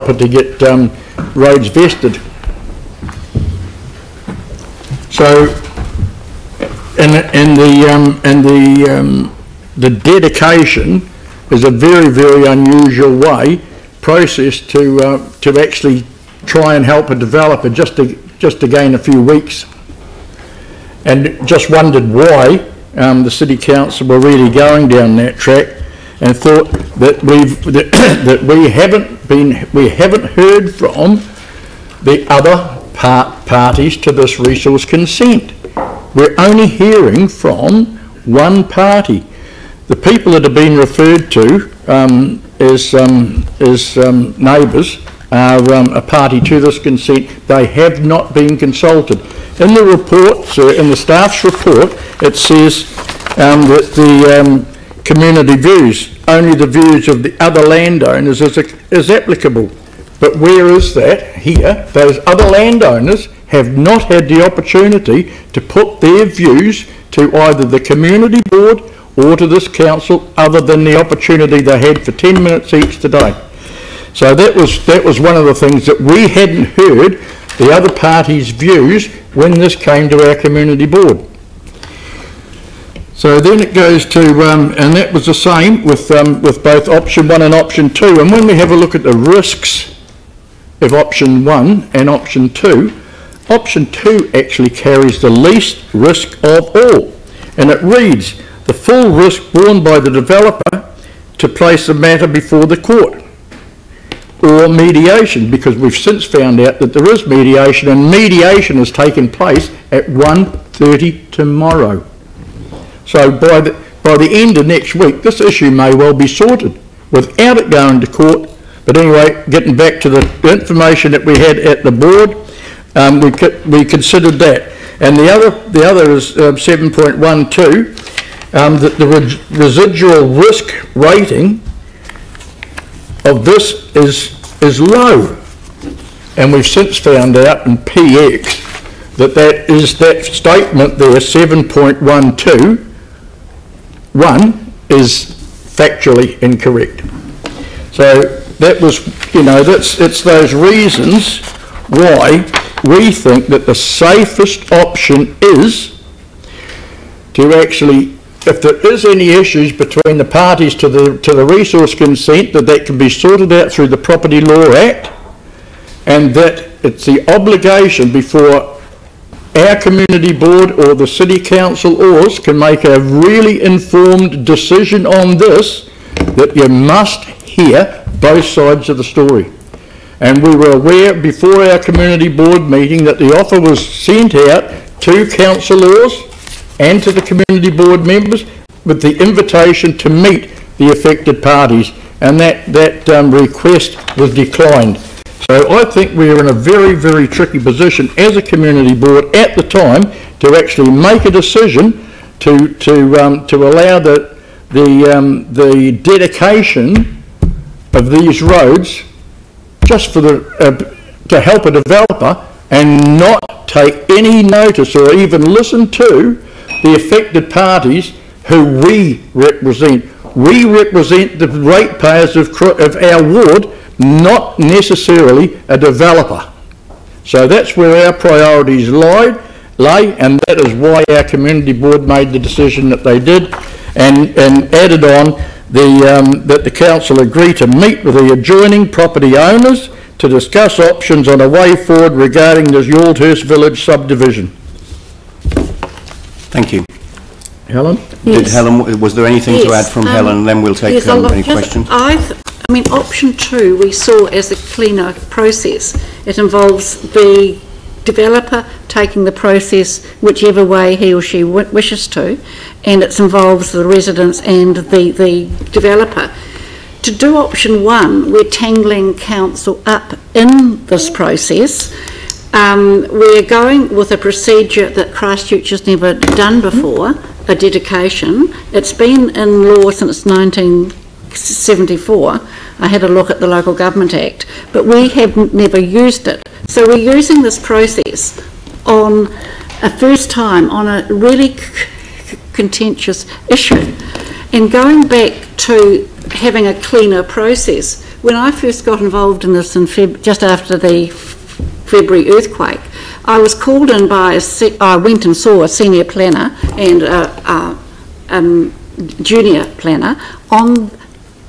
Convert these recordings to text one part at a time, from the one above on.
to get roads vested. So, the dedication is a very, very unusual process to actually try and help a developer just to gain a few weeks. And just wondered why the City Council were really going down that track, and thought that we haven't heard from the other parties to this resource consent. We're only hearing from one party. The people that have been referred to as neighbours are a party to this consent. They have not been consulted. In the report, in the staff's report, it says that the community views, only the views of the other landowners is applicable. But where is that? Here, those other landowners have not had the opportunity to put their views to either the community board or to this council, other than the opportunity they had for 10 minutes each today. So that was one of the things that we hadn't heard the other party's views when this came to our community board. So then it goes to, and that was the same with both option 1 and option 2. And when we have a look at the risks of option 1 and option 2, option 2 actually carries the least risk of all. And it reads, the full risk borne by the developer to place the matter before the court, or mediation, because we've since found out that there is mediation, and mediation has taken place at 1:30 tomorrow. So by the end of next week, this issue may well be sorted without it going to court. But anyway, getting back to the information that we had at the board, we considered that. And the other is 7.12, that the residual risk rating of this is low. And we've since found out in PX that statement there, 7.121, is factually incorrect. So that was, it's those reasons why we think that the safest option is to actually, if there is any issues between the parties to the resource consent, that can be sorted out through the Property Law Act, and that it's the obligation before our community board or the City Council ORS can make a really informed decision on this, that you must hear both sides of the story. And we were aware before our community board meeting that the offer was sent out to councillors and to the community board members with the invitation to meet the affected parties, and that request was declined. So I think we are in a very, very tricky position as a community board at the time to actually make a decision to allow the dedication of these roads just for to help a developer, and not take any notice or even listen to the affected parties who we represent. We represent the ratepayers of our ward, not necessarily a developer. So that's where our priorities lay, and that is why our community board made the decision that they did, and added on that the council agree to meet with the adjoining property owners to discuss options on a way forward regarding the Yaldhurst-Village subdivision. Thank you. Helen? Yes. Helen, was there anything to add from Helen, and then we'll take any questions? I mean, option 2 we saw as a cleaner process. It involves the developer taking the process whichever way he or she wishes to, and it involves the residents and the developer. To do option 1, we're tangling council up in this process. We're going with a procedure that Christchurch has never done before, a dedication. It's been in law since 1974. I had a look at the Local Government Act, but we have never used it. So we're using this process on a first time on a really contentious issue. And going back to having a cleaner process, when I first got involved in this in just after the February earthquake, I was called in by I went and saw a senior planner and a junior planner on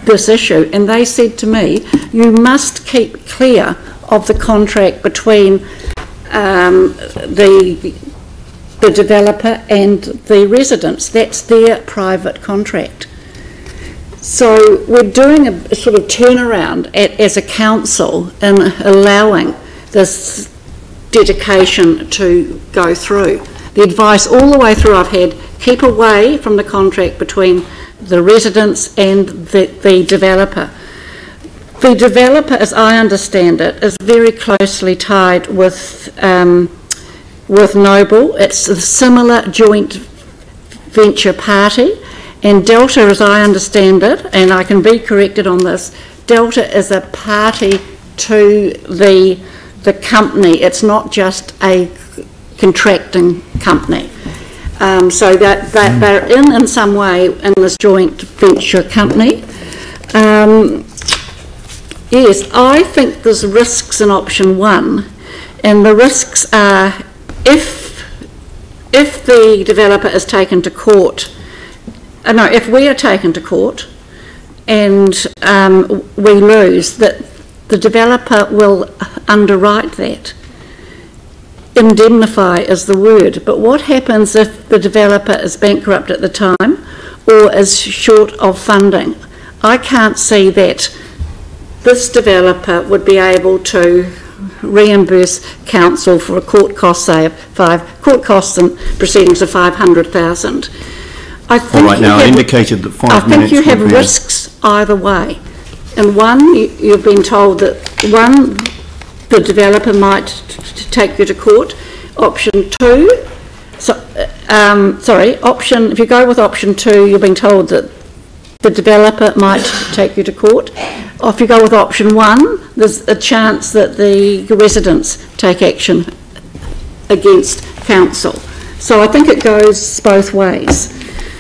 this issue, and they said to me, you must keep clear of the contract between the developer and the residents. That's their private contract. So we're doing a sort of turnaround as a council in allowing this dedication to go through. The advice all the way through I've had, keep away from the contract between the residents and the developer. The developer, as I understand it, is very closely tied with Noble. It's a similar joint venture party, and Delta, as I understand it, and I can be corrected on this, Delta is a party to the company. It's not just a contracting company. So that they're in some way in this joint venture company. Yes, I think there's risks in option 1, and the risks are if the developer is taken to court, if we are taken to court and we lose, that the developer will underwrite that. Indemnify is the word, but what happens if the developer is bankrupt at the time or is short of funding? I can't see that this developer would be able to reimburse council for a court cost, say, court costs and proceedings of 500,000. I think all right, now I indicated that 5 minutes. I think you have risks either way. And one, you've been told that the developer might take you to court. Option 2, if you go with option 2, you're being told that the developer might take you to court. Or if you go with option 1, there's a chance that the residents take action against council. So I think it goes both ways.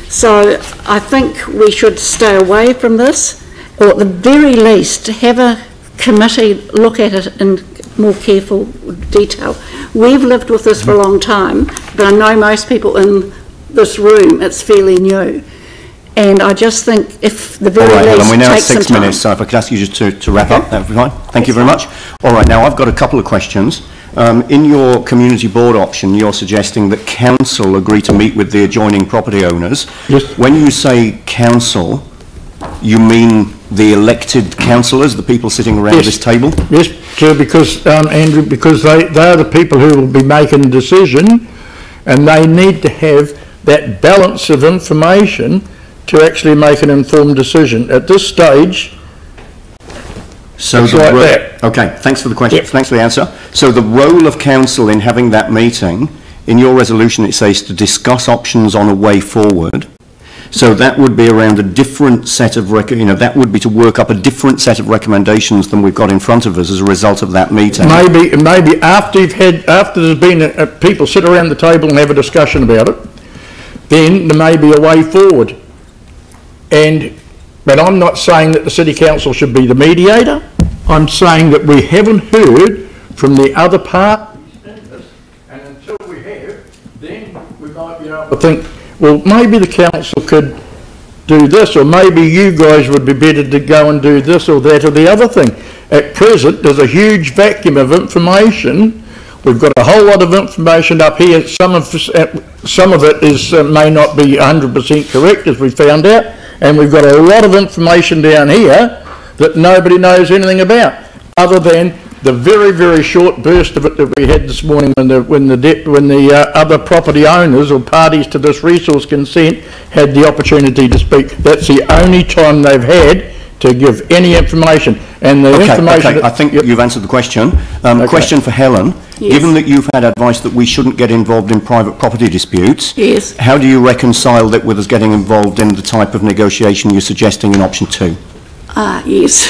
So I think we should stay away from this, or at the very least have a committee look at it in more careful detail. We've lived with this for a long time, but I know most people in this room, it's fairly new. And I just think if the very least Helen, we're now at take 6 minutes, so if I could ask you just to wrap up, that would be fine. Thank you very much. All right, now I've got a couple of questions. In your community board option, you're suggesting that council agree to meet with the adjoining property owners. Yes. When you say council, you mean the elected councillors, the people sitting around this table? Yes, Chair, because, Andrew, because they are the people who will be making the decision, and they need to have that balance of information to actually make an informed decision. At this stage, so it's like that. Okay, thanks for the question. Yep. Thanks for the answer. So the role of council in having that meeting, in your resolution it says to discuss options on a way forward. So that would be around a different set of, that would be to work up a different set of recommendations than we've got in front of us as a result of that meeting. Maybe after there's been people sit around the table and have a discussion about it, then there may be a way forward. But I'm not saying that the City Council should be the mediator. I'm saying that we haven't heard from the other parties in this, and until we have, then we might be able to think, well, maybe the council could do this, or maybe you guys would be better to go and do this or that or the other thing. At present, there's a huge vacuum of information. We've got a whole lot of information up here. Some of it may not be 100% correct, as we found out, and we've got a lot of information down here that nobody knows anything about, other than the very, very short burst of it that we had this morning when the other property owners or parties to this resource consent had the opportunity to speak. That's the only time they've had to give any information. And the information... I think you've answered the question. Question for Helen. Yes. Given that you've had advice that we shouldn't get involved in private property disputes, yes, how do you reconcile that with us getting involved in the type of negotiation you're suggesting in option 2? Yes.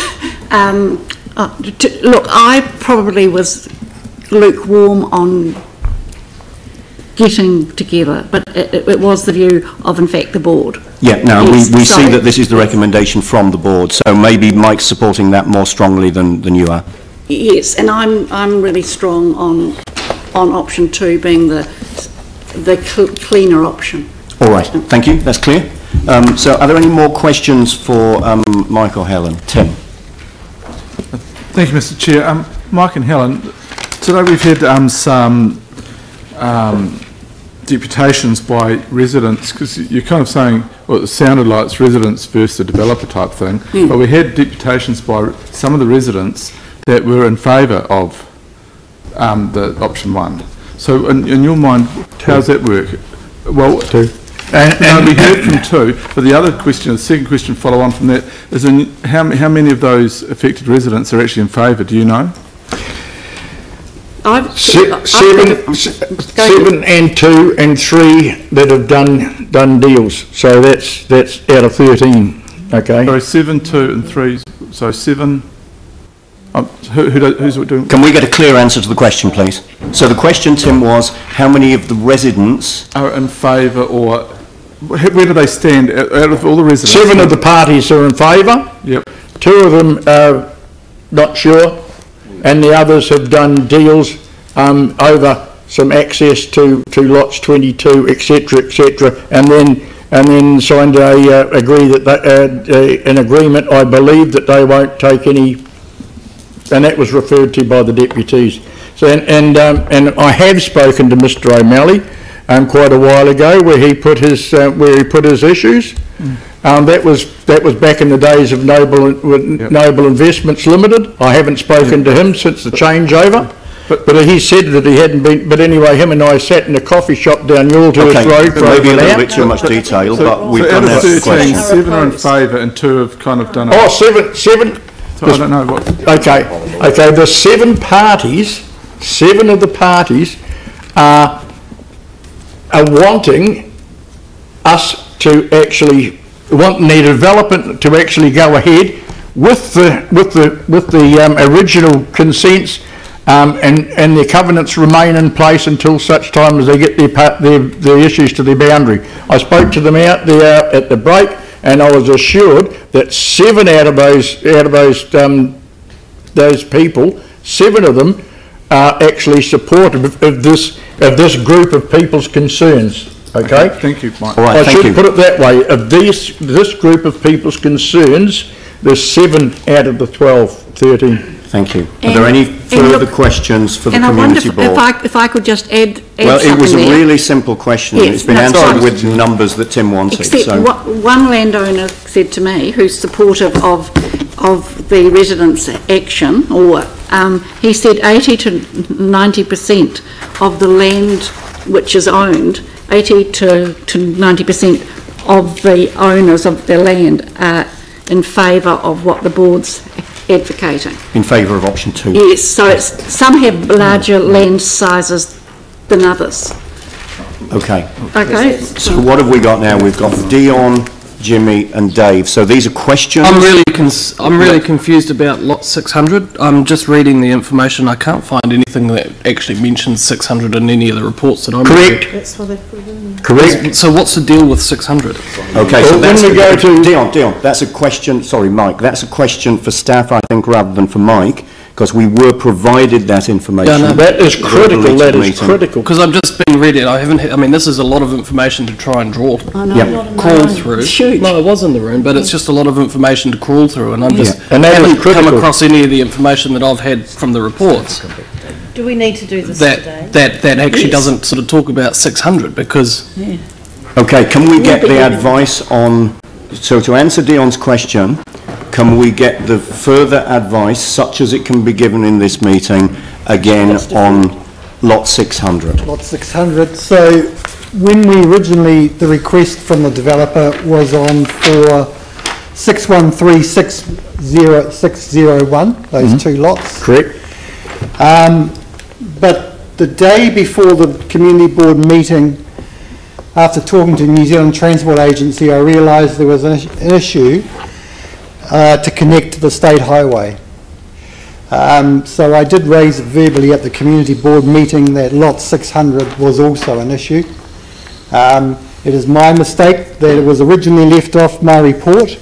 Look, I probably was lukewarm on getting together, but it was the view of, in fact, the board. Yeah, no, Yes, we see sorry. that this is the recommendation from the board, so maybe Mike's supporting that more strongly than you are. Yes, and I'm really strong on option 2 being the cleaner option. All right, thank you, that's clear. So are there any more questions for Mike or Helen? Tim? Thank you, Mr. Chair. Mike and Helen, today we've had some deputations by residents, because you're kind of saying, well, it sounded like it's residents versus the developer type thing, but we had deputations by some of the residents that were in favour of the option 1. So in your mind, how does that work? Well, 2. And we heard from 2, but the other question, the second question follow on from that, is how many of those affected residents are actually in favour, do you know? 7 and 2 and 3 that have done deals. So that's out of 13. Okay. So 7, 2 and 3, so 7. Who's doing? Can we get a clear answer to the question, please? So the question, Tim, was how many of the residents are in favour, or where do they stand out of all the residents? 7 of the parties are in favour. Yep. 2 of them are not sure, and the others have done deals over some access to lots 22, etc., and then signed an agreement. I believe that they won't take any. And that was referred to by the deputies. So, and I have spoken to Mr. O'Malley quite a while ago, where he put his issues. That was back in the days of Noble Investments Limited. I haven't spoken to him since the changeover. But he said that he hadn't been. But anyway, him and I sat in a coffee shop down Yaldhurst Road. Maybe a little bit too much detail, but we've done that question. 7 are in favour and 2 have kind of done. Oh, 7. So I don't know what. Okay. The 7 parties, 7 of the parties are wanting us to actually wanting their development to actually go ahead with the original consents, and their covenants remain in place until such time as they get their issues to their boundary. I spoke to them out there at the break, and I was assured that 7 out of those people, 7 of them are actually supportive of this group of people's concerns. Okay. Thank you, Mike. All right, I should put it that way. Of this group of people's concerns, there's 7 out of the 13. Thank you. Are there any further questions for the community board? And I wonder if I could just add well, it was a there. really simple question. Yes, it's been answered with the numbers that Tim wanted. Except one landowner said to me, who's supportive of the residents' action, or he said 80 to 90% of the land which is owned, 80 to 90% of the owners of the land are in favour of what the board's advocating. In favour of option 2? Yes, so some have larger land sizes than others. Okay. Okay. So what have we got now? We've got Dion, Jimmy and Dave. So these are questions. I'm really confused about lot 600. I'm just reading the information. I can't find anything that actually mentions 600 in any of the reports that I'm Correct. reading. That's what they've put in. Correct. So what's the deal with 600? Okay, so when we go to Dion, that's a question, sorry Mike, that's a question for staff I think rather than for Mike, because we were provided that information. Yeah, no. that is critical. That is critical. Because I've just been reading it. I mean, this is a lot of information to try and draw, crawl through. Huge. No, it was in the room, but it's just a lot of information to crawl through, and I'm just And that haven't is critical. come across any of the information that I've had from the reports Do we need to do this today? that actually doesn't sort of talk about 600, because Okay, can we get the advice on, so to answer Dion's question, can we get the further advice, such as it can be given in this meeting, again on lot 600? Lot 600. So when we originally, the request from the developer was on for 613-601, those 2 lots. Correct. But the day before the community board meeting, after talking to New Zealand Transport Agency, I realised there was an issue to connect to the state highway. So I did raise it verbally at the community board meeting that lot 600 was also an issue. It is my mistake that it was originally left off my report,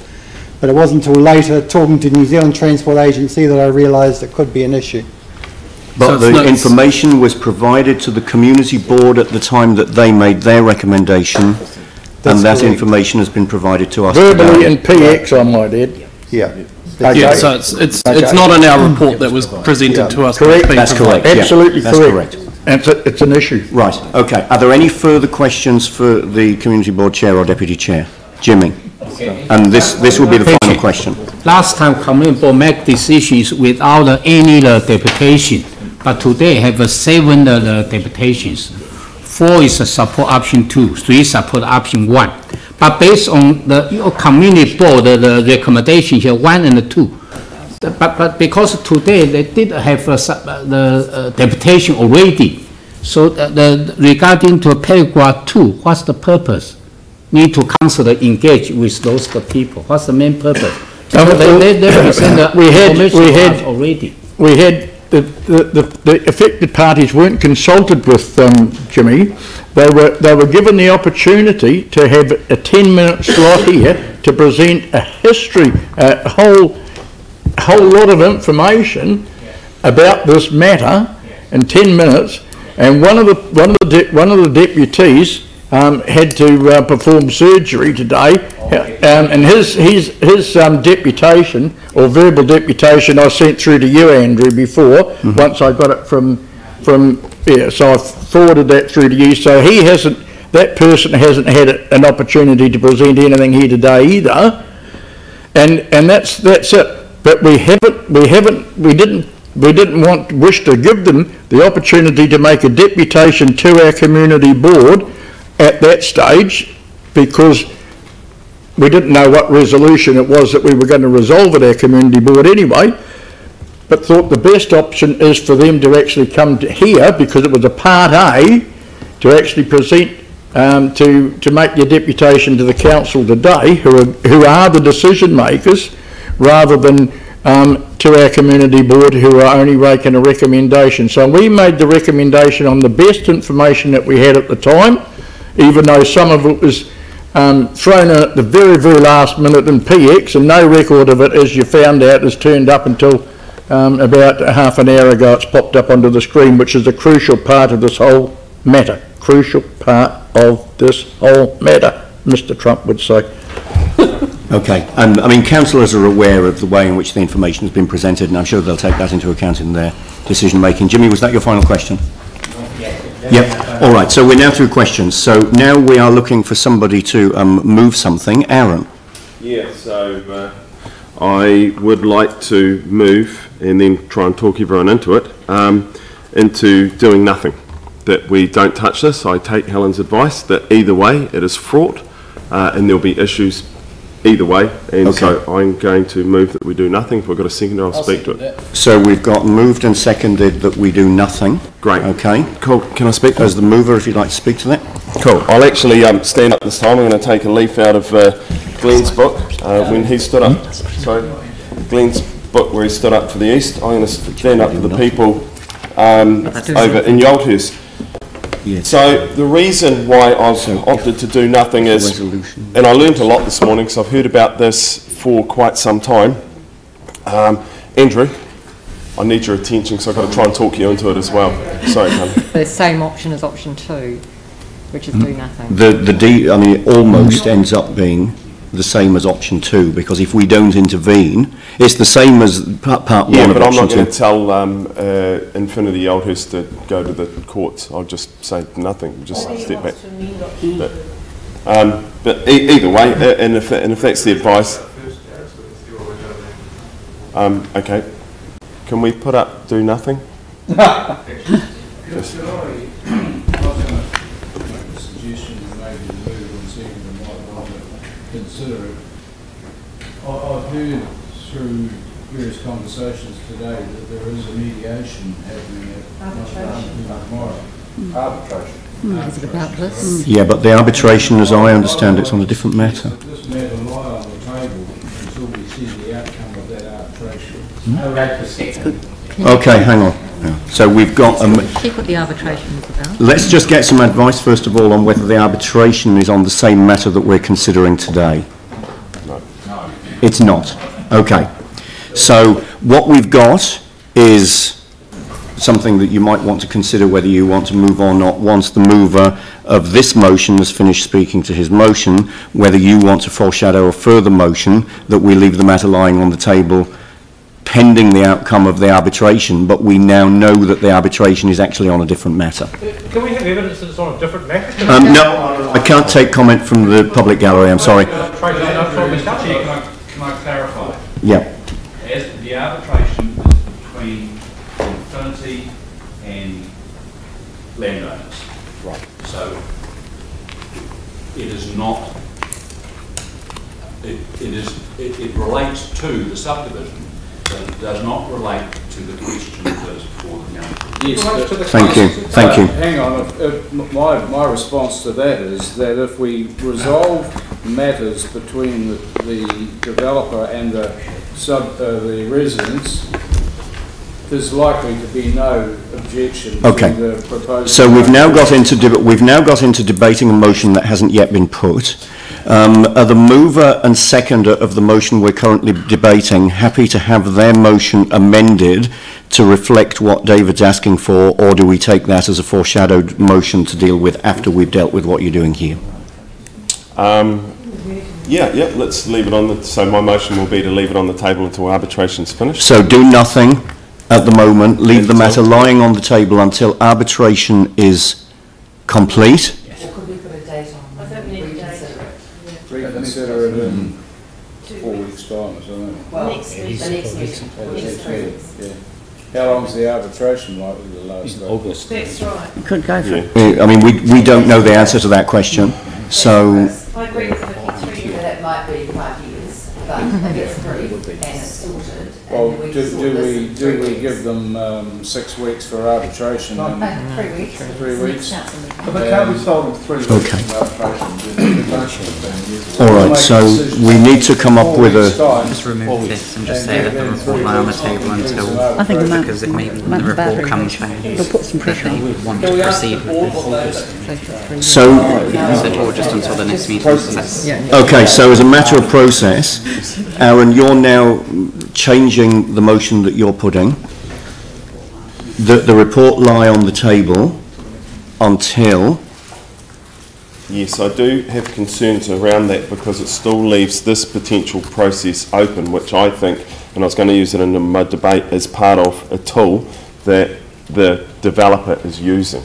but it wasn't until later talking to New Zealand Transport Agency that I realised it could be an issue. But so the information was provided to the community board at the time that they made their recommendation, and that correct. Information has been provided to us verbally in PX, I might add. Yeah. Okay. Yeah, so it's not in our report that was presented to us. Correct. That's correct. Absolutely that's correct. And it's an issue. Right. Okay. Are there any further questions for the community board chair or deputy chair? Jimmy. Okay. And this will be the final question. Last time community board make decisions without any deputation, but today have 7 deputations. 4 is a support option 2, 3 support option 1. But based on your community board, the recommendation here 1 and 2. But because today they did have the deputation already, so regarding to paragraph 2, what's the purpose? Need to council engage with those people. What's the main purpose? We had the affected parties weren't consulted with Jimmy. They were given the opportunity to have a 10-minute slot here to present a history, a whole lot of information about this matter in 10 minutes. And one of the deputies had to perform surgery today, and his deputation or verbal deputation I sent through to you, Andrew, before. Once I got it from so I forwarded that through to you. So that person hasn't had an opportunity to present anything here today either, and that's it. But we didn't wish to give them the opportunity to make a deputation to our community board at that stage, because we didn't know what resolution it was that we were going to resolve at our community board anyway, but thought the best option is for them to actually come to here, because it was a part A, to actually present to make their deputation to the council today, who are the decision makers, rather than to our community board, who are only making a recommendation. So we made the recommendation on the best information that we had at the time, even though some of it was thrown in at the very, very last minute in PX, and no record of it, as you found out, has turned up until about half an hour ago. It's popped up onto the screen, which is a crucial part of this whole matter. Crucial part of this whole matter, Mr. Trump would say. Okay, and I mean, councillors are aware of the way in which the information has been presented, and I'm sure they'll take that into account in their decision making. Jimmy, was that your final question? Yep. All right, so we're now through questions. So now we are looking for somebody to move something. Aaron. Yeah, so I would like to move, and then try and talk everyone into it, into doing nothing. That we don't touch this. I take Helen's advice that either way it is fraught, and there'll be issues either way, and okay. So I'm going to move that we do nothing. If we've got a seconder, I'll speak to it. So we've got moved and seconded that we do nothing. Great. Okay. Cool. Can I speak to as the mover, if you'd like to speak to that? Cool. I'll actually stand up this time. I'm going to take a leaf out of Glenn's book when he stood up. Sorry, Glenn's book where he stood up for the East. I'm going to stand up for the people over in Yaldhurst. Yes. So the reason why I've opted to do nothing is, and I learned a lot this morning because I've heard about this for quite some time. Andrew, I need your attention, so I've got to try and talk you into it as well. Sorry, Tony. The same option as option 2, which is do nothing. I mean, it almost ends up being the same as option 2, because if we don't intervene, it's the same as part 1 of option 2. Yeah, but I'm not going to tell Infinity Yaldhurst to go to the courts. I'll just say nothing, just step back. But either way, and if that's the advice, okay, can we put up do nothing? Consider it. I've heard through various conversations today that there is a mediation happening at tomorrow. Arbitration. Is it about this? Yeah, but the arbitration, as I understand, it's on a different matter. This matter lie on the table until we see the outcome of that arbitration. Okay, hang on. So we've got, Check what the arbitration is about. let's just get some advice first of all on whether the arbitration is on the same matter that we're considering today. No. It's not. Okay. So what we've got is something that you might want to consider whether you want to move or not once the mover of this motion has finished speaking to his motion, whether you want to foreshadow a further motion that we leave the matter lying on the table pending the outcome of the arbitration, but we now know that the arbitration is actually on a different matter. Can we have evidence that it's on a different matter? No, I can't take comment from the public gallery, I'm sorry. Can I clarify? Yeah. As the arbitration is between Infinity and landowners. Right. So it is not, it relates to the subdivision, but it does not relate to the question that is before the council. Yes, Thank you, thank you. Hang on, my response to that is that if we resolve matters between the developer and the residents, there's likely to be no objection to the proposal. So we've now got into debating a motion that hasn't yet been put. Are the mover and seconder of the motion we're currently debating happy to have their motion amended to reflect what David's asking for, or do we take that as a foreshadowed motion to deal with after we've dealt with what you're doing here? Yeah, let's leave it on so my motion will be to leave it on the table until arbitration's finished. So do nothing at the moment, leave the matter lying on the table until arbitration is complete. Or could we put a date on? I think we need a date. Reconsider it in 4 weeks' time or something. Well, next week. Next week. Yeah. How long's the arbitration likely to last? August. That's right. You could go for it. I mean, we don't know the answer to that question, so... I agree with 53 that it might be 5 years, but if it's brief and it's sorted, well, and we do we give them 6 weeks for arbitration? 3 weeks. 3 weeks. But they can't be sold in 3 weeks. Okay. Arbitration. All right, so we need to come up with a... Just remove this and just say that the report lie on the table until, I think because it may be when the report comes back, It'll put some pressure they on. would want to proceed with this. So, Or just until the next meeting. okay, so as a matter of process, Aaron, you're now changing the motion that you're putting, that the report lie on the table until... Yes, I do have concerns around that because it still leaves this potential process open, which I think, and I was going to use it in my debate, as part of a tool that the developer is using.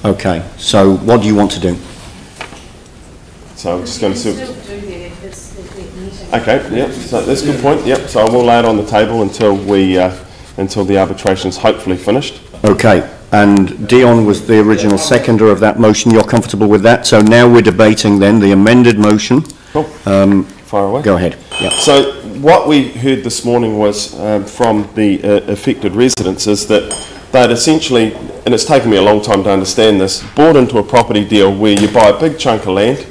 Okay, so what do you want to do? So I'm just going to... Okay, yeah, so that's a good point, yep, so I will lay it on the table until until the arbitration's hopefully finished. Okay, and Dion was the original seconder of that motion. You're comfortable with that? So now we're debating then the amended motion. Cool. Fire away. Go ahead. Yep. So what we heard this morning was from the affected residents is that they'd essentially, and it's taken me a long time to understand this, bought into a property deal where you buy a big chunk of land,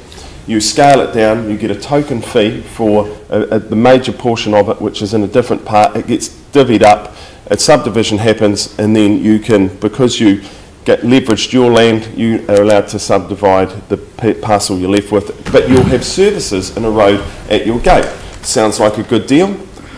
you scale it down, you get a token fee for the major portion of it, which is in a different part. It gets divvied up, a subdivision happens, and then you can, because you get leveraged your land, you are allowed to subdivide the parcel you're left with, but you'll have services in a road at your gate. Sounds like a good deal.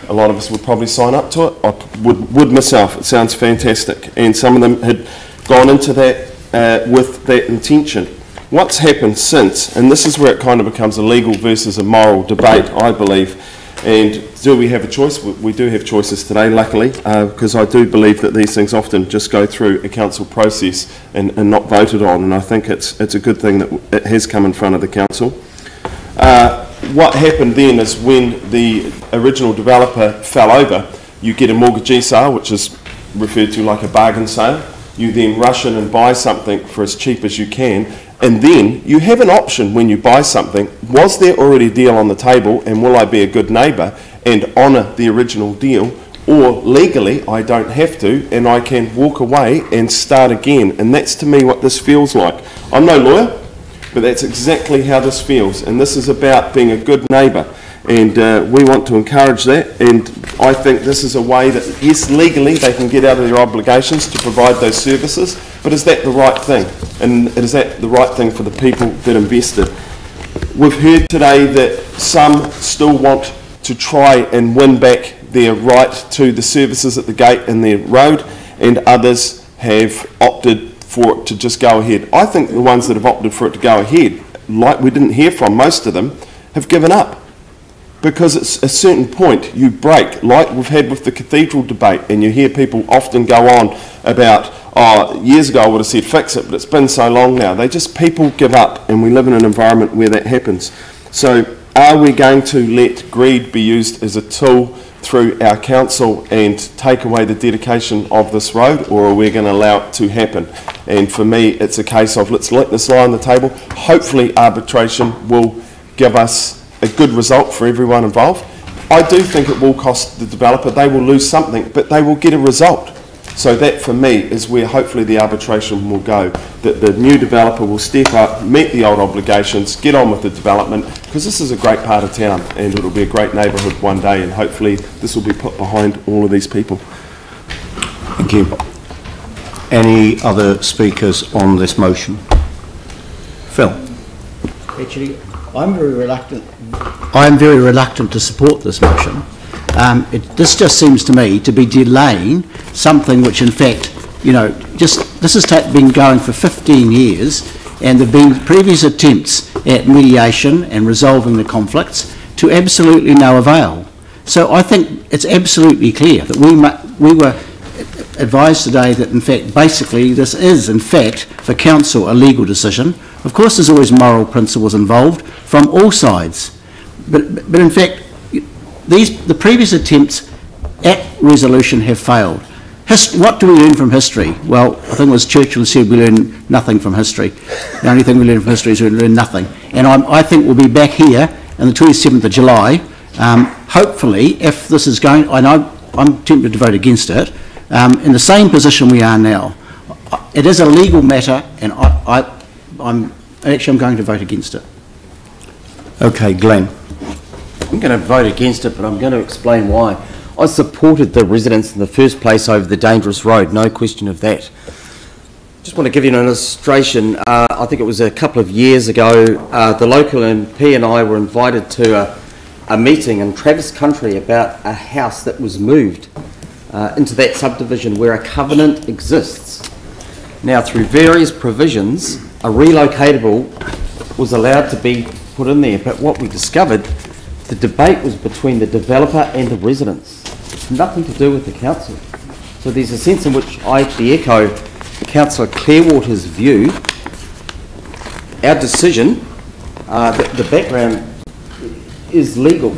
A lot of us would probably sign up to it. I would myself. It sounds fantastic. And some of them had gone into that with that intention. What's happened since, and this is where it kind of becomes a legal versus a moral debate, I believe, and do we have a choice? We do have choices today, luckily, because I do believe that these things often just go through a council process and not voted on, and I think it's a good thing that it has come in front of the council. What happened then is when the original developer fell over, you get a mortgagee sale, which is referred to like a bargain sale. You then rush in and buy something for as cheap as you can, and then you have an option when you buy something. Was there already a deal on the table, and will I be a good neighbour and honour the original deal, or legally I don't have to and I can walk away and start again? And that's to me what this feels like. I'm no lawyer, but that's exactly how this feels, and this is about being a good neighbour. And we want to encourage that, and I think this is a way that, yes, legally they can get out of their obligations to provide those services, but is that the right thing? And is that the right thing for the people that invested? We've heard today that some still want to try and win back their right to the services at the gate and their road, and others have opted for it to just go ahead. I think the ones that have opted for it to go ahead, like we didn't hear from most of them, have given up. Because at a certain point you break, like we've had with the cathedral debate, and you hear people often go on about, oh, years ago I would have said fix it, but it's been so long now. People give up, and we live in an environment where that happens. So are we going to let greed be used as a tool through our council and take away the dedication of this road, or are we going to allow it to happen? And for me, it's a case of let's let this lie on the table. Hopefully arbitration will give us a good result for everyone involved. I do think it will cost the developer. They will lose something, but they will get a result. So that, for me, is where hopefully the arbitration will go, that the new developer will step up, meet the old obligations, get on with the development, because this is a great part of town, and it'll be a great neighbourhood one day, and hopefully this will be put behind all of these people. Thank you. Any other speakers on this motion? Phil? Actually, I'm very reluctant to support this motion. This just seems to me to be delaying something which, in fact, this has been going for 15 years, and there have been previous attempts at mediation and resolving the conflicts to absolutely no avail. So I think it's absolutely clear that we were advised today that, in fact, basically this is, in fact, for council a legal decision. Of course, there's always moral principles involved from all sides, but in fact, the previous attempts at resolution have failed. What do we learn from history? Well, I think it was Churchill said we learn nothing from history. The only thing we learn from history is we learn nothing. And I think we'll be back here on the 27th of July. Hopefully, if this is going, I know I'm tempted to vote against it, in the same position we are now. It is a legal matter, and I'm going to vote against it. Okay, Glenn. I'm going to vote against it, but I'm going to explain why. I supported the residents in the first place over the dangerous road, no question of that. Just want to give you an illustration. I think it was a couple of years ago, the local MP and I were invited to a meeting in Travis Country about a house that was moved into that subdivision where a covenant exists. Now, through various provisions, a relocatable was allowed to be put in there, but what we discovered, the debate was between the developer and the residents. It's nothing to do with the council. So there's a sense in which I actually echo Councillor Clearwater's view. Our decision, the background is legal.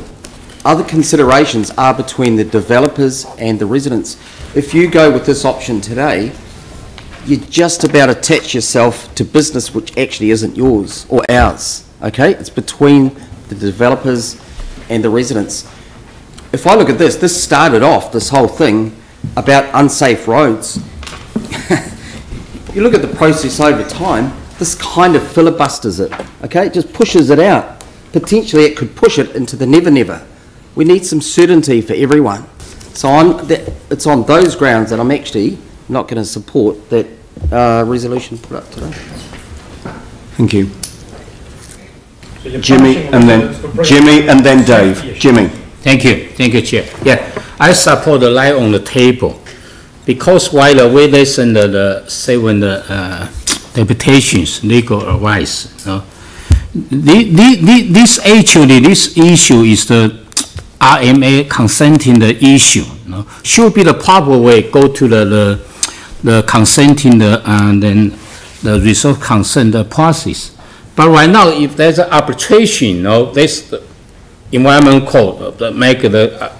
Other considerations are between the developers and the residents. If you go with this option today, you just about attach yourself to business which actually isn't yours or ours, okay? It's between the developers and the residents. If I look at this started off, this whole thing, about unsafe roads. You look at the process over time, this kind of filibusters it, okay? It just pushes it out. Potentially it could push it into the never-never. We need some certainty for everyone. So it's on those grounds that I'm actually not going to support that resolution put up today. Thank you. So Jimmy and then Dave. Jimmy. Thank you, Chair. Yeah, I support the lie on the table because while we listen to the seven deputations, legal advice, this issue is the RMA consenting the issue. Should be the proper way. Go to the consenting and then the resource consent process. But right now, if there's an arbitration, there's the environment code that make the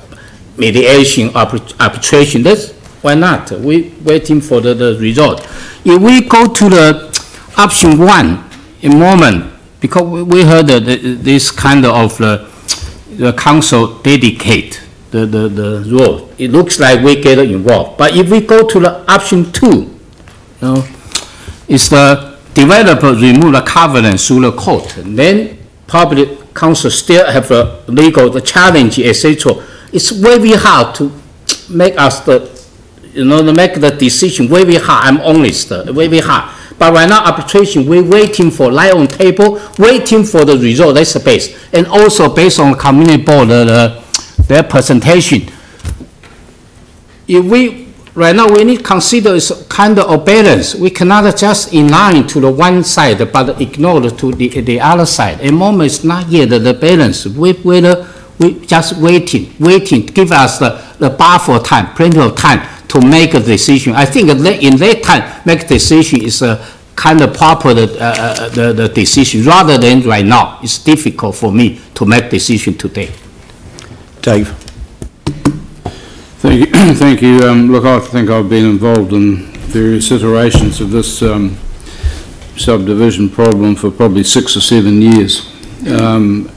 mediation arbitration. That's why not? We waiting for the result. If we go to the option 1 in moment, because we heard that this kind of the council dedicate the role. It looks like we get involved. But if we go to the option 2, it's the developer remove the covenant through the court. And then public council still have a legal the challenge, etc. It's very hard to make us to make the decision very hard. I'm honest, very hard. But right now, arbitration, we're waiting for lie on table, waiting for the result. That's the base, and also based on community board their presentation. If we right now we need to consider is kind of a balance. We cannot just in line to the one side, but ignore to the other side. At the moment, it's not yet the balance. We just waiting. Give us the buffer time, plenty of time to make a decision. I think in that time, make a decision is kind of proper the decision rather than right now. It's difficult for me to make decision today. Dave. Thank you. Thank you. Look, I think I've been involved in various iterations of this subdivision problem for probably 6 or 7 years. And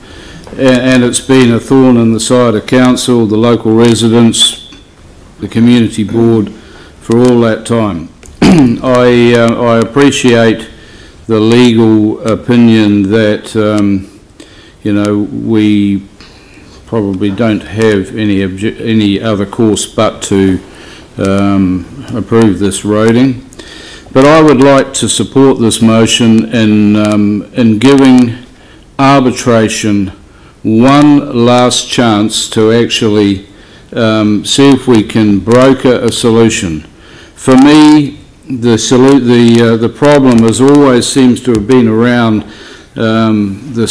it's been a thorn in the side of council, the local residents, the community board for all that time. I appreciate the legal opinion that we probably don't have any other course but to approve this roading. But I would like to support this motion in giving arbitration one last chance to actually see if we can broker a solution. For me, the problem has always seems to have been around the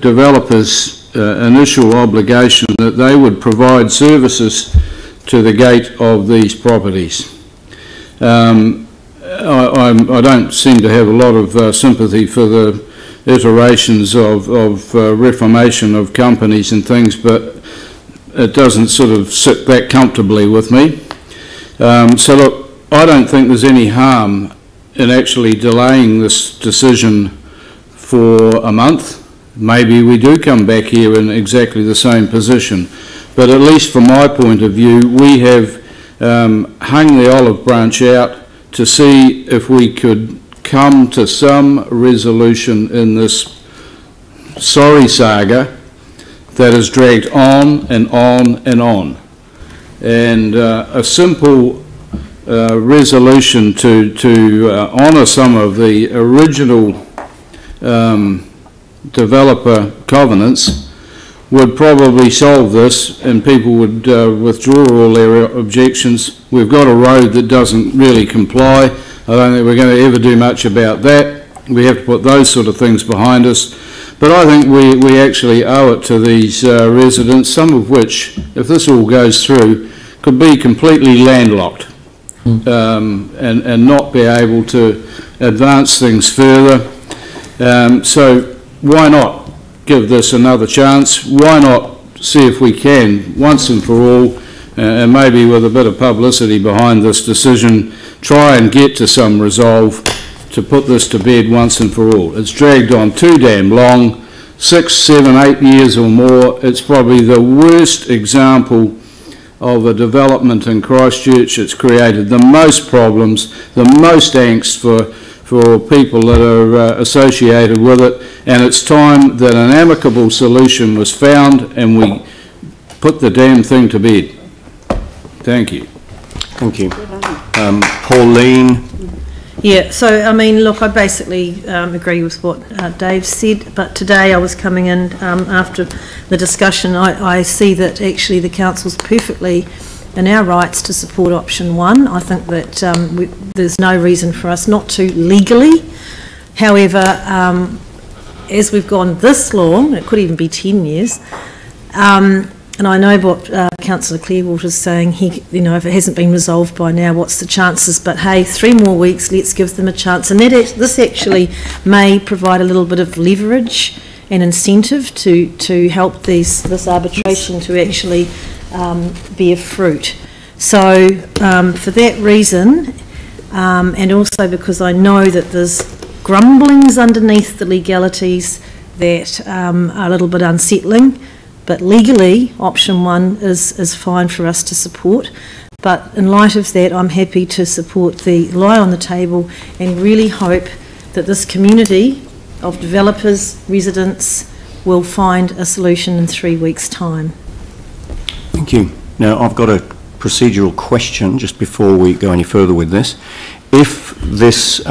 developers' initial obligation that they would provide services to the gate of these properties. I don't seem to have a lot of sympathy for the iterations of reformation of companies and things, but it doesn't sort of sit that comfortably with me. So look, I don't think there's any harm in actually delaying this decision for a month. Maybe we do come back here in exactly the same position, but at least from my point of view, we have hung the olive branch out to see if we could come to some resolution in this sorry saga that has dragged on and on and on. And a simple resolution to honour some of the original developer covenants would probably solve this, and people would withdraw all their objections. We've got a road that doesn't really comply. I don't think we're going to ever do much about that. We have to put those sort of things behind us. But I think we actually owe it to these residents, some of which, if this all goes through, could be completely landlocked and not be able to advance things further. So why not give this another chance? Why not see if we can, once and for all, and maybe with a bit of publicity behind this decision, try and get to some resolve to put this to bed once and for all. It's dragged on too damn long, 6, 7, 8 years or more. It's probably the worst example of a development in Christchurch. It's created the most problems, the most angst for people that are associated with it, and it's time that an amicable solution was found and we put the damn thing to bed. Thank you. Thank you. Pauline. Yeah, so I mean, look, I basically agree with what Dave said, but today I was coming in after the discussion. I see that actually the council's perfectly in our rights to support option 1. I think that there's no reason for us not to legally. However, as we've gone this long, it could even be 10 years, and I know what Councillor Clearwater's saying, if it hasn't been resolved by now, what's the chances? But hey, 3 more weeks, let's give them a chance. And this actually may provide a little bit of leverage and incentive to help this arbitration to actually bear fruit. So for that reason, and also because I know that there's grumblings underneath the legalities that are a little bit unsettling, but legally option 1 is fine for us to support. But in light of that, I'm happy to support the lie on the table and really hope that this community of developers, residents will find a solution in 3 weeks' time. Thank you. Now, I've got a procedural question just before we go any further with this. If this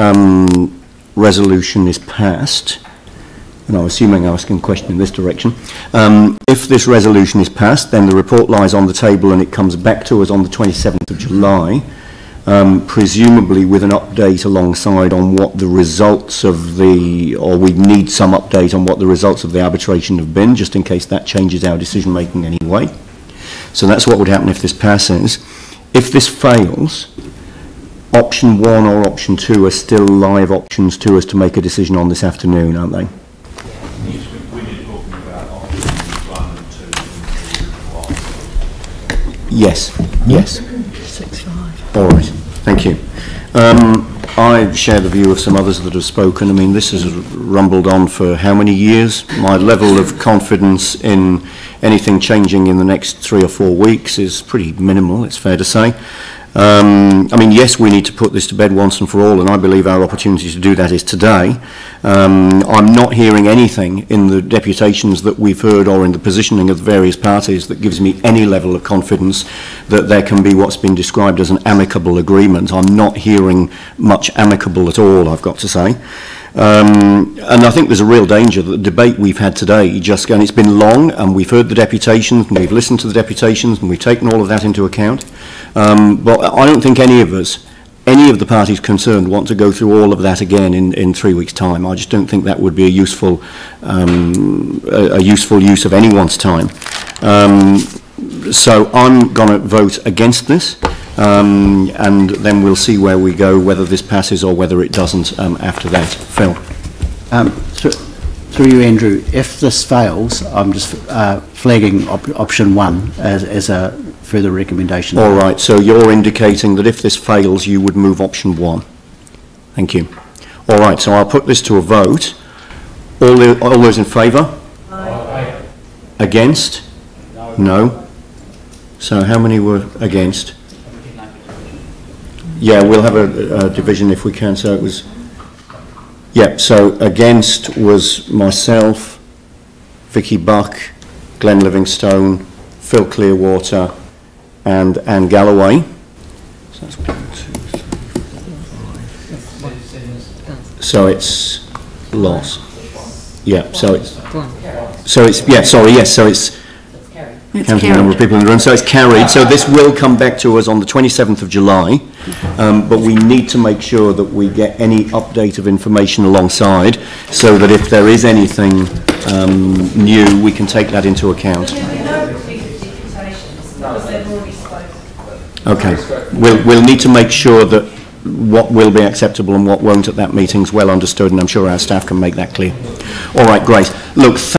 resolution is passed, and I'm assuming I asking a question in this direction, if this resolution is passed, then the report lies on the table and it comes back to us on the 27th of July, presumably with an update alongside on what the results of the, or we need some update on what the results of the arbitration have been, just in case that changes our decision making anyway. So that's what would happen if this passes. If this fails, option 1 or option 2 are still live options to us to make a decision on this afternoon, aren't they? Yes, we did talk about options 1 and 2. Yes, yes. 6-5. All right, thank you. I share the view of some others that have spoken. I mean, this has rumbled on for how many years? My level of confidence in anything changing in the next 3 or 4 weeks is pretty minimal, it's fair to say. I mean, yes, we need to put this to bed once and for all, and I believe our opportunity to do that is today. I'm not hearing anything in the deputations that we've heard or in the positioning of the various parties that gives me any level of confidence that there can be what's been described as an amicable agreement. I'm not hearing much amicable at all, I've got to say. And I think there's a real danger that the debate we've had today, and it's been long, and we've heard the deputations, and we've listened to the deputations, and we've taken all of that into account. But I don't think any of us, any of the parties concerned, want to go through all of that again in 3 weeks' time. I just don't think that would be a useful use of anyone's time. So I'm going to vote against this. And then we'll see where we go, whether this passes or whether it doesn't after that. Phil. Through you, Andrew, if this fails, I'm just flagging option 1 as a further recommendation. All right, so you're indicating that if this fails, you would move option 1. Thank you. All right, so I'll put this to a vote. All those in favour? Aye. Against? No. So how many were against? Yeah, we'll have a division if we can. So it was, yeah, so against was myself, Vicky Buck, Glenn Livingstone, Phil Clearwater, and Anne Galloway. So that's 1, 2, 3, 4, 5. So it's lost. Yeah, so it's, yeah, sorry, yes, so it's counting the number of people in the room, so it's carried. So this will come back to us on the 27th of July, but we need to make sure that we get any update of information alongside, so that if there is anything new, we can take that into account. Okay, we'll need to make sure that what will be acceptable and what won't at that meeting is well understood, and I'm sure our staff can make that clear. All right, great. Look.